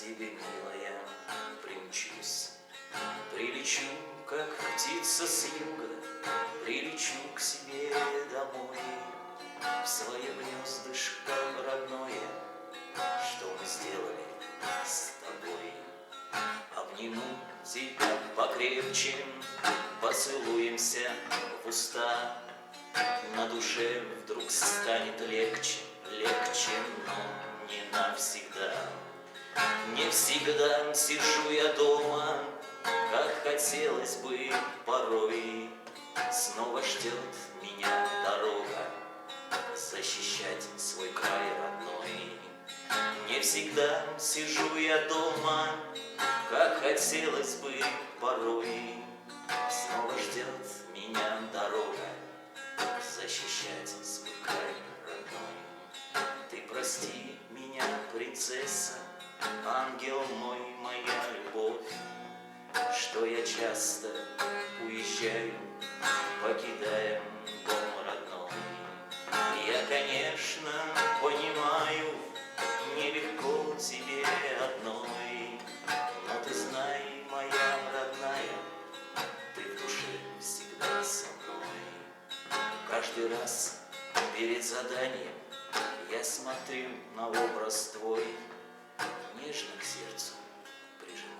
тебе, милая, примчусь. Прилечу, как птица с юга, прилечу к себе домой, в свое гнездышко родное, что мы сделали с тобой. Обниму тебя покрепче, поцелуемся в уста, на душе вдруг станет легче, легче, но не навсегда. Не всегда сижу я дома, как хотелось бы порой. Снова ждет меня дорога, защищать свой край родной. Не всегда сижу я дома, как хотелось бы порой. Снова ждет меня дорога, защищать свой край родной. Ты прости меня, принцесса, ангел мой, моя любовь, что я часто уезжаю, покидая дом родной. Я, конечно, понимаю, нелегко тебе одной, но ты знай, моя родная, ты в душе всегда со мной. Каждый раз перед заданием я смотрю на образ твой, нежно к сердцу прижимаю.